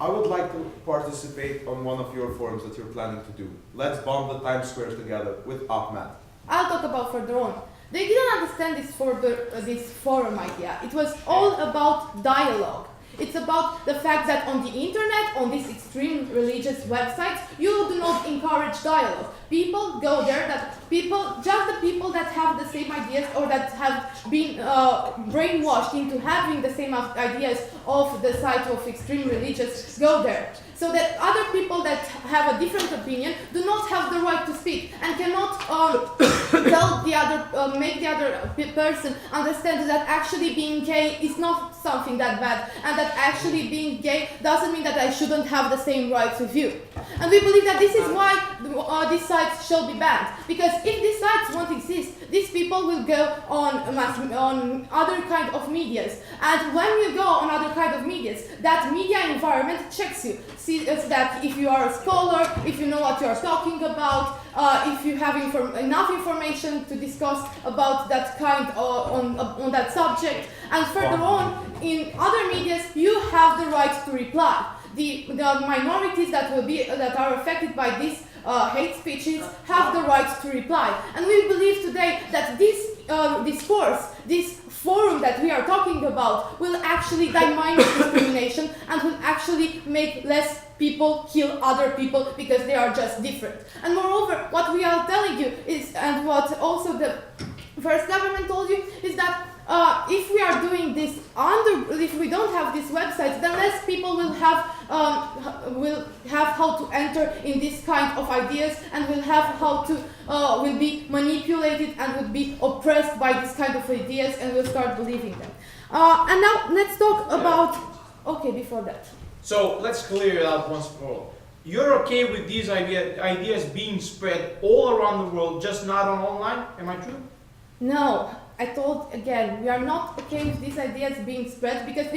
I would like to participate on one of your forums that you're planning to do. Let's bomb the Times Square together with Ahmed. I'll talk about further on. They didn't understand this forum idea. It was all about dialogue. It's about the fact that on the internet, on these extreme religious websites, you do not encourage dialogue. People go there, just the people that have the same ideas or that have been brainwashed into having the same ideas of the site of extreme religious go there. So that other people that have a different opinion do not have the right to speak and cannot tell the other, make the other person understand that actually being gay is not something that bad, and that actually being gay doesn't mean that I shouldn't have the same rights with you. And we believe that this is why these sites shall be banned. Because if these sites won't exist, these people will go on other kind of medias. And when you go on other kind of medias, that media environment checks you. See that if you are a scholar, if you know what you are talking about, if you have enough information to discuss about that kind on that subject. And further on, in other medias, you have the right to reply. The minorities that are affected by these hate speeches have the right to reply. And we believe today that this discourse, this forum that we are talking about will actually diminish discrimination and will actually make less people kill other people because they are just different. And moreover, what we are telling you is, and what also the first government told you, is that if we are doing this if we don't have these websites, then less people will have how to enter in this kind of ideas, and will have how to will be manipulated and will be oppressed by this kind of ideas, and will start believing them. And now let's talk about. Okay, before that. So let's clear it out once for all. You're okay with these ideas being spread all around the world, just not on online? Am I true? No, I told again, we are not okay with these ideas being spread because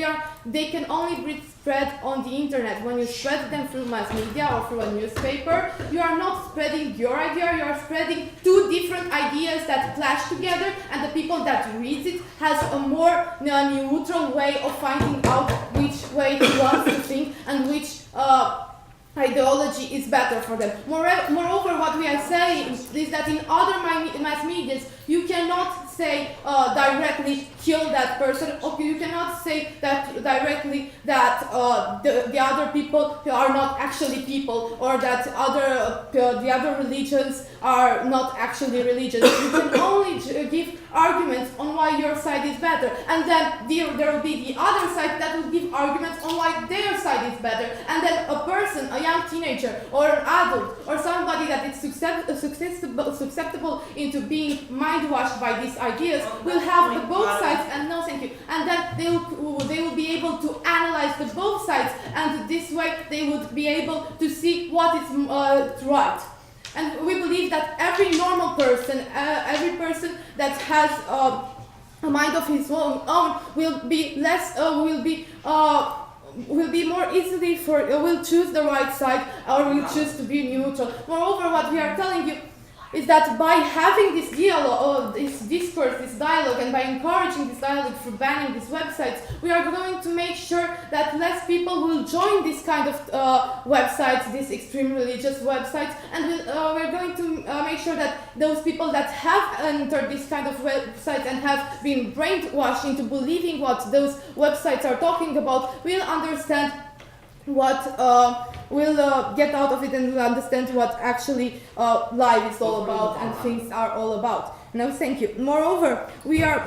they can only be spread on the internet. When you spread them through mass media or through a newspaper, you are not spreading your idea, you are spreading two different ideas that clash together, and the people that reads it has a more neutral way of finding out which way he wants to think and which ideology is better for them. Moreover, what we are saying is that in other mass medias, you cannot say directly kill that person, or you cannot say that directly that the other people are not actually people, or that the other religions are not actually religions. You can only give arguments on why your side is better, and then there will be the other side that will give arguments on why their side is better, and then a person, a young teenager or an adult or somebody that is susceptible into being mind-washed by these ideas will have the both sides, and no thank you, and then they will be able to analyze the both sides, and this way they would be able to see what is right. And we believe that every normal person, every person that has a mind of his own will be less, will be more easily will choose the right side, or will choose to be neutral. Moreover, what we are telling you is that by having this dialogue, this discourse, this dialogue, and by encouraging this dialogue through banning these websites, we are going to make sure that less people will join this kind of websites, these extreme religious websites, and we're going to make sure that those people that have entered this kind of websites and have been brainwashed into believing what those websites are talking about will understand what will get out of it, and will understand what actually life is all about and things are all about. No, thank you. Moreover, we are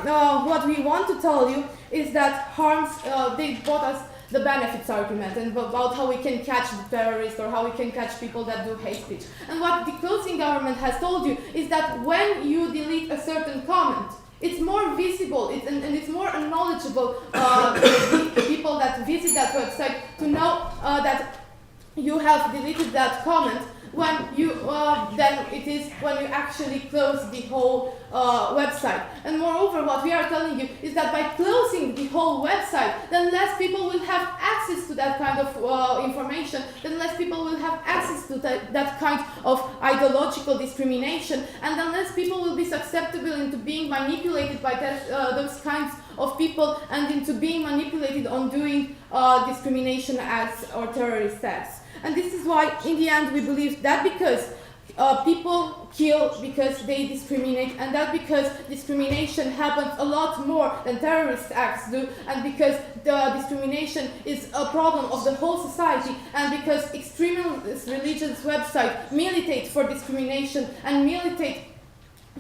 what we want to tell you is that harms they brought us the benefits argument, and about how we can catch the terrorists or how we can catch people that do hate speech. And what the closing government has told you is that when you delete a certain comment, it's more visible, and it's more knowledgeable the people that visit that website to know that you have deleted that comment when you then it is when you actually close the whole website. And moreover, what we are telling you is that by closing the whole website, then less people will have access to that kind of information, then less people will have access to that kind of ideological discrimination, and then less people will be susceptible into being manipulated by those kinds of people, and into being manipulated on doing discrimination acts or terrorist acts. And this is why, in the end, we believe that because people kill because they discriminate, and that because discrimination happens a lot more than terrorist acts do, and because the discrimination is a problem of the whole society, and because extremist religious websites militate for discrimination and militate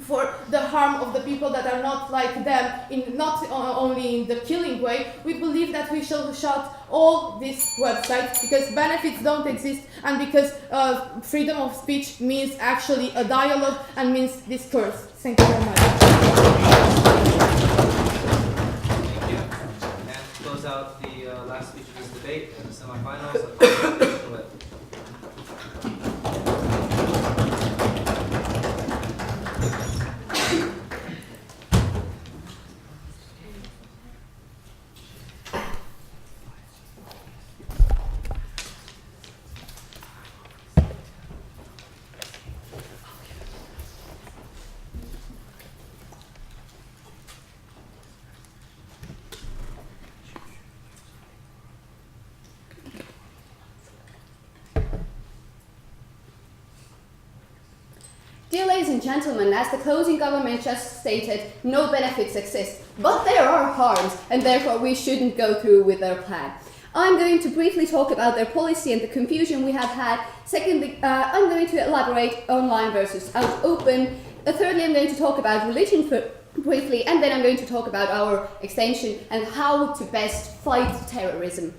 for the harm of the people that are not like them, not only in the killing way, we believe that we shall shut all these websites because benefits don't exist, and because freedom of speech means actually a dialogue and means discourse. Thank you very much. Thank you. And to close out the last speech of this debate in the semifinals, and gentlemen, as the closing government just stated, no benefits exist. But there are harms, and therefore we shouldn't go through with their plan. I'm going to briefly talk about their policy and the confusion we have had. Secondly, I'm going to elaborate online versus open. Thirdly, I'm going to talk about religion briefly, and then I'm going to talk about our extension and how to best fight terrorism.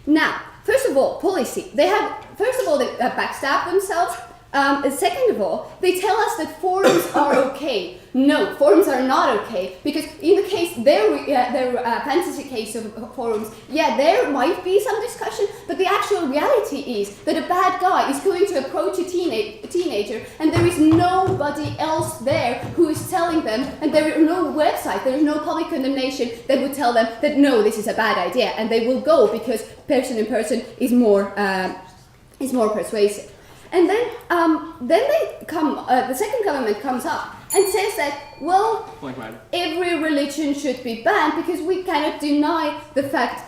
Now, first of all, policy. They backstab themselves. Second of all, they tell us that forums are okay. No, forums are not okay, because in the case, their fantasy case of forums, there might be some discussion, but the actual reality is that a bad guy is going to approach a teenager, and there is nobody else there who is telling them, and there is no website, there is no public condemnation that would tell them that no, this is a bad idea, and they will go because person in person is more persuasive. And then they come. The second government comes up and says that, well, every religion should be banned because we cannot deny the fact.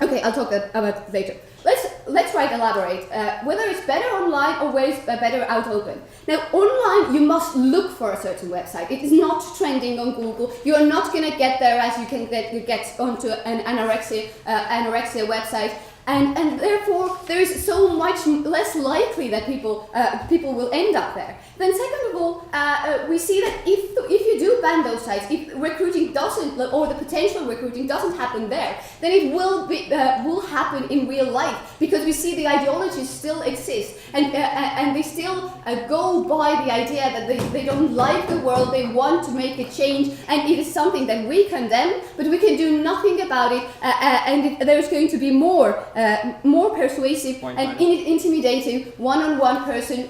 Okay, I'll talk about it later. Let's elaborate whether it's better online or whether it's better out open. Now, online you must look for a certain website. It is not trending on Google. You are not going to get there as you can get onto an anorexia website. And therefore, there is so much less likely that people will end up there. Then, second of all, we see that if you do ban those sites, if recruiting doesn't, or the potential recruiting doesn't happen there, then it will happen in real life, because we see the ideologies still exist, and they still go by the idea that they don't like the world, they want to make a change, and it is something that we condemn, but we can do nothing about it, and there's going to be more persuasive and intimidating one-on-one person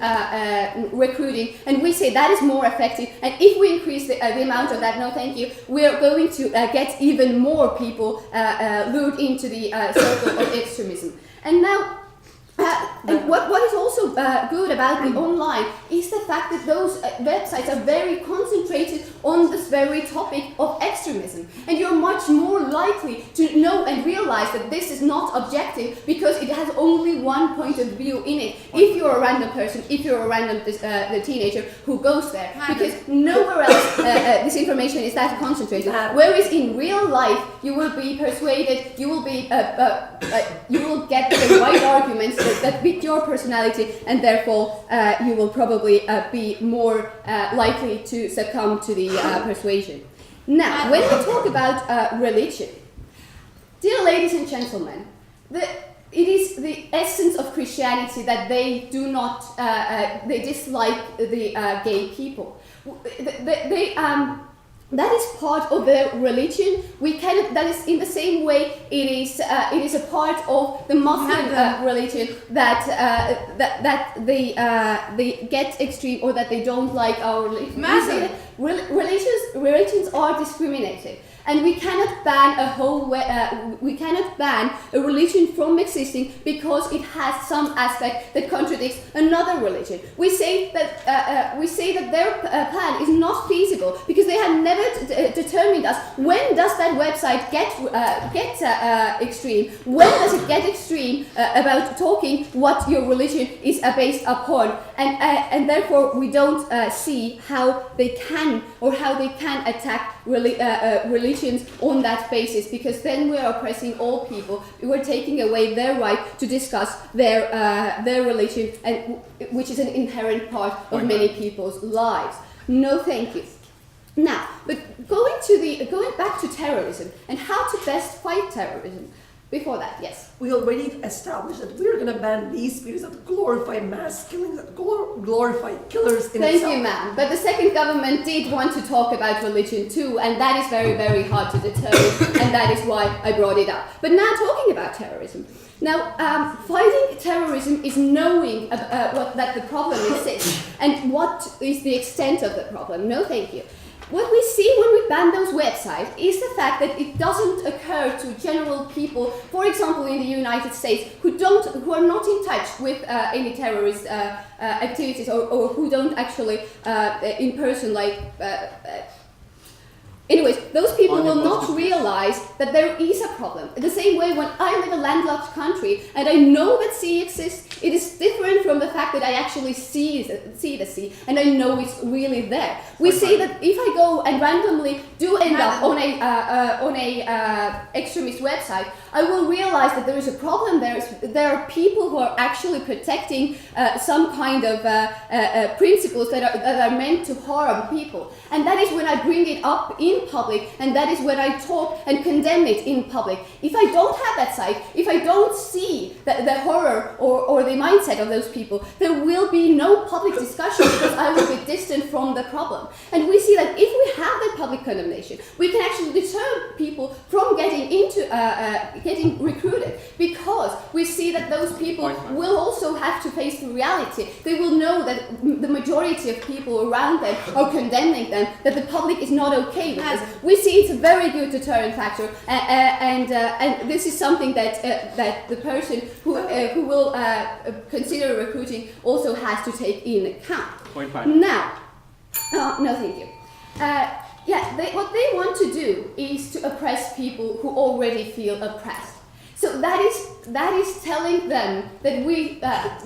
recruiting, and we say that is more effective, and if we increase the amount of that, no thank you, we're going to get even more people lured into the circle of extremism. And now, and what is also good about the online is the fact that those websites are very concentrated on this very topic of extremism, and you're much more likely to know and realize that this is not objective because it has only one point of view in it. If you're a random person, if you're a random the teenager who goes there, because nowhere else this information is that concentrated. Whereas in real life, you will be persuaded, you will be you will get the right arguments that fit your personality, and therefore you will probably be more likely to succumb to the persuasion. Now, when we talk about religion, dear ladies and gentlemen, it is the essence of Christianity that they do not, they dislike the gay people. That is part of their religion. We cannot. That is in the same way. It is a part of the Muslim religion that they get extreme, or that they don't like our religion. Religions are discriminated, and we cannot ban we cannot ban a religion from existing because it has some aspect that contradicts another religion. We say that their plan is not feasible because they have never determined us when does that website get extreme. When does it get extreme about talking what your religion is based upon, and therefore we don't see how they can attack religions on that basis, because then we are oppressing all people. We're taking away their right to discuss their religion, and which is an inherent part of many people's lives. No, thank you. Now, but going back to terrorism and how to best fight terrorism. Before that, yes. We already established that we're going to ban these speeches that glorify mass killings, that glorify killers in Thank itself. you, ma'am. But the second government did want to talk about religion too, and that is very, very hard to determine, and that is why I brought it up. But now talking about terrorism. Now, fighting terrorism is knowing that the problem exists and what is the extent of the problem. No, thank you. What we see when we ban those websites is the fact that it doesn't occur to general people, for example in the United States, who are not in touch with any terrorist activities, or who don't actually in person anyways, those people will not realize that there is a problem. In the same way, when I live in a landlocked country and I know that sea exists, It is different from the fact that I actually see the sea and I know it's really there. We see that if I go and randomly do end up on a extremist website, I will realize that there is a problem there. There are people who are actually protecting some kind of principles that are meant to harm people. And that is when I bring it up in public, and that is when I talk and condemn it in public. If I don't have that site, if I don't see the horror or the mindset of those people, there will be no public discussion because I will be distant from the problem. And we see that if we have that public condemnation, we can actually deter people from getting recruited, because we see that those people will also have to face the reality. They will know that the majority of people around them are condemning them, that the public is not okay with this. We see it's a very good deterrent factor, and this is something that the person who will consider recruiting also has to take in account. Now, no, thank you. What they want to do is to oppress people who already feel oppressed. So that is telling them that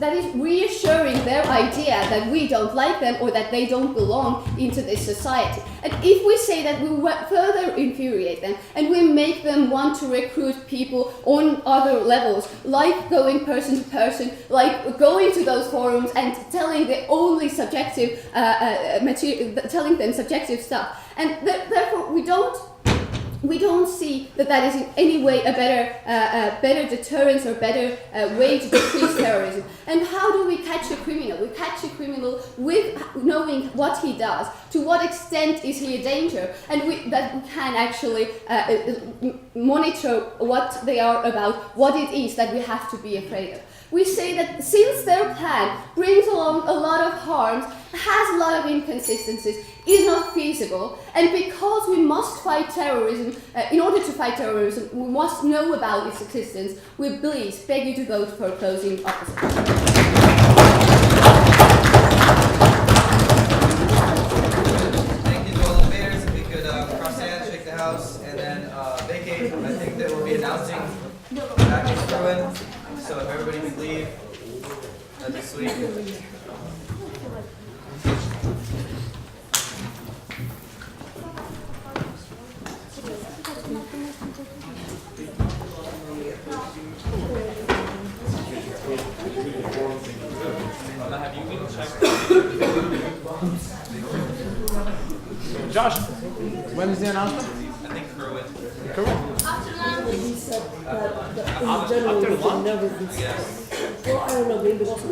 that is reassuring their idea that we don't like them or that they don't belong into this society. And if we say that, we further infuriate them and we make them want to recruit people on other levels, like going person to person, like going to those forums and telling the only subjective telling them subjective stuff. And therefore we don't see that is in any way a better deterrence or better way to decrease terrorism. And how do we catch a criminal? We catch a criminal with knowing what he does, to what extent is he a danger, and that we can actually monitor what they are about, what it is that we have to be afraid of. We say that since their plan brings along a lot of harms, has a lot of inconsistencies, is not feasible, and because we must fight terrorism, in order to fight terrorism, we must know about its existence, we please beg you to vote for closing opposition. Thank you to all the debaters. If we could cross hands, shake the house, and then vacate. I think that we'll be announcing back in Bruin. So if everybody could leave, that'd be sweet. Josh, when is the announcement? I think Bruin. He said that in general we can never be. Well, I don't know, maybe also.